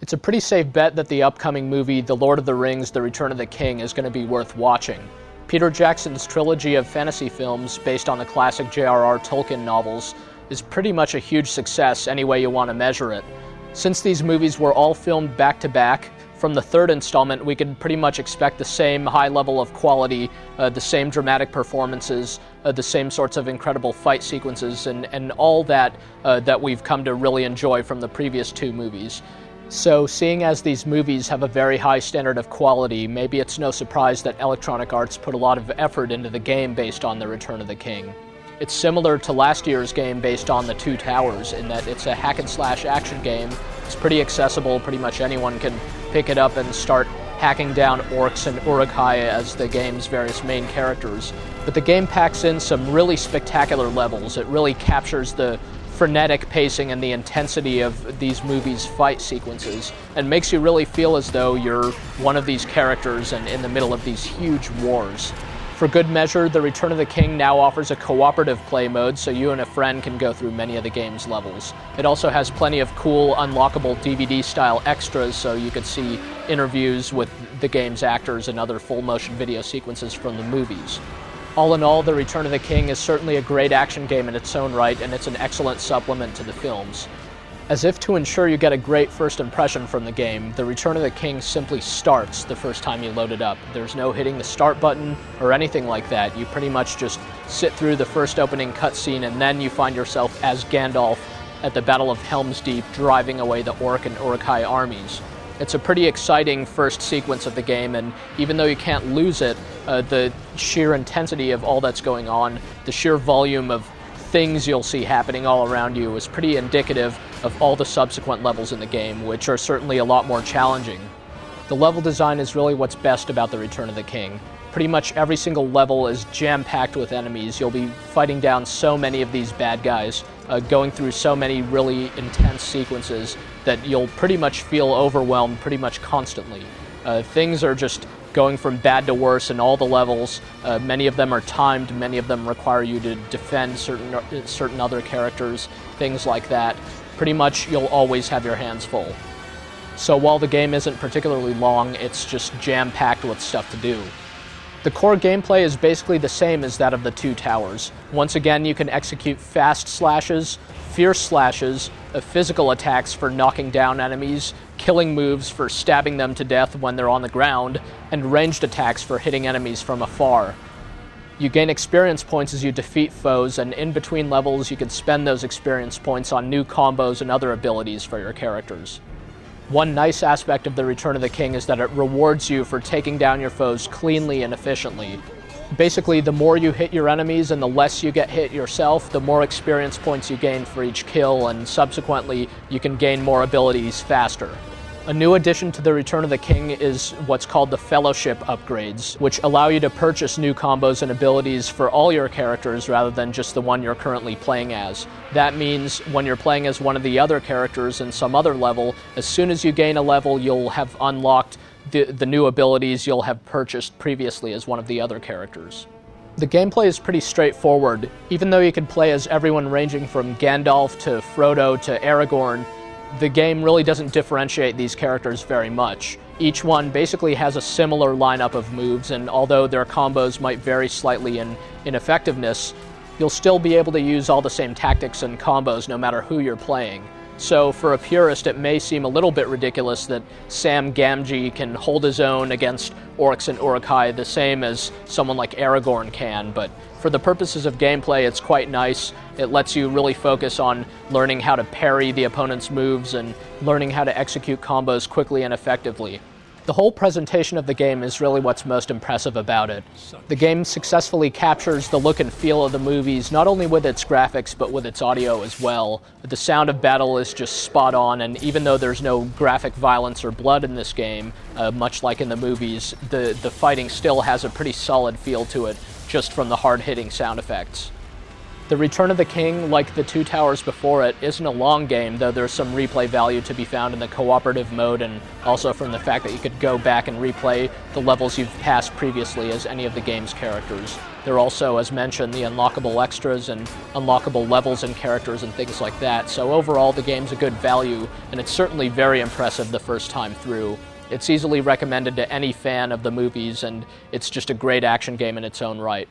It's a pretty safe bet that the upcoming movie, The Lord of the Rings: The Return of the King, is going to be worth watching. Peter Jackson's trilogy of fantasy films based on the classic J.R.R. Tolkien novels is pretty much a huge success any way you want to measure it. Since these movies were all filmed back-to-back, from the third installment we can pretty much expect the same high level of quality, the same dramatic performances, the same sorts of incredible fight sequences, and all that that we've come to really enjoy from the previous two movies. So, seeing as these movies have a very high standard of quality, maybe it's no surprise that Electronic Arts put a lot of effort into the game based on The Return of the King. It's similar to last year's game based on The Two Towers, in that it's a hack-and-slash action game. It's pretty accessible, pretty much anyone can pick it up and start hacking down orcs and Uruk-hai as the game's various main characters. But the game packs in some really spectacular levels. It really captures the frenetic pacing and the intensity of these movies' fight sequences, and makes you really feel as though you're one of these characters and in the middle of these huge wars. For good measure, The Return of the King now offers a cooperative play mode, so you and a friend can go through many of the game's levels. It also has plenty of cool, unlockable DVD-style extras, so you could see interviews with the game's actors and other full-motion video sequences from the movies. All in all, The Return of the King is certainly a great action game in its own right, and it's an excellent supplement to the films. As if to ensure you get a great first impression from the game, The Return of the King simply starts the first time you load it up. There's no hitting the start button or anything like that. You pretty much just sit through the first opening cutscene, and then you find yourself as Gandalf at the Battle of Helm's Deep, driving away the Orc and Uruk-hai armies. It's a pretty exciting first sequence of the game, and even though you can't lose it, the sheer intensity of all that's going on, the sheer volume of things you'll see happening all around you is pretty indicative of all the subsequent levels in the game, which are certainly a lot more challenging. The level design is really what's best about The Return of the King. Pretty much every single level is jam-packed with enemies. You'll be fighting down so many of these bad guys, going through so many really intense sequences that you'll pretty much feel overwhelmed pretty much constantly. Things are just going from bad to worse in all the levels. Many of them are timed, many of them require you to defend certain other characters, things like that. Pretty much you'll always have your hands full. So while the game isn't particularly long, it's just jam-packed with stuff to do. The core gameplay is basically the same as that of The Two Towers. Once again, you can execute fast slashes, fierce slashes, physical attacks for knocking down enemies, killing moves for stabbing them to death when they're on the ground, and ranged attacks for hitting enemies from afar. You gain experience points as you defeat foes, and in between levels you can spend those experience points on new combos and other abilities for your characters. One nice aspect of The Return of the King is that it rewards you for taking down your foes cleanly and efficiently. Basically, the more you hit your enemies and the less you get hit yourself, the more experience points you gain for each kill, and subsequently you can gain more abilities faster. A new addition to The Return of the King is what's called the Fellowship upgrades, which allow you to purchase new combos and abilities for all your characters rather than just the one you're currently playing as. That means when you're playing as one of the other characters in some other level, as soon as you gain a level, you'll have unlocked the new abilities you'll have purchased previously as one of the other characters. The gameplay is pretty straightforward. Even though you can play as everyone ranging from Gandalf to Frodo to Aragorn, the game really doesn't differentiate these characters very much. Each one basically has a similar lineup of moves, and although their combos might vary slightly in effectiveness, you'll still be able to use all the same tactics and combos no matter who you're playing. So for a purist, it may seem a little bit ridiculous that Sam Gamgee can hold his own against orcs and Uruk-hai the same as someone like Aragorn can, but for the purposes of gameplay, it's quite nice. It lets you really focus on learning how to parry the opponent's moves and learning how to execute combos quickly and effectively. The whole presentation of the game is really what's most impressive about it. The game successfully captures the look and feel of the movies, not only with its graphics, but with its audio as well. The sound of battle is just spot on, and even though there's no graphic violence or blood in this game, much like in the movies, the fighting still has a pretty solid feel to it, just from the hard-hitting sound effects. The Return of the King, like the Two Towers before it, isn't a long game, though there's some replay value to be found in the cooperative mode and also from the fact that you could go back and replay the levels you've passed previously as any of the game's characters. There are also, as mentioned, the unlockable extras and unlockable levels and characters and things like that, so overall the game's a good value, and it's certainly very impressive the first time through. It's easily recommended to any fan of the movies, and it's just a great action game in its own right.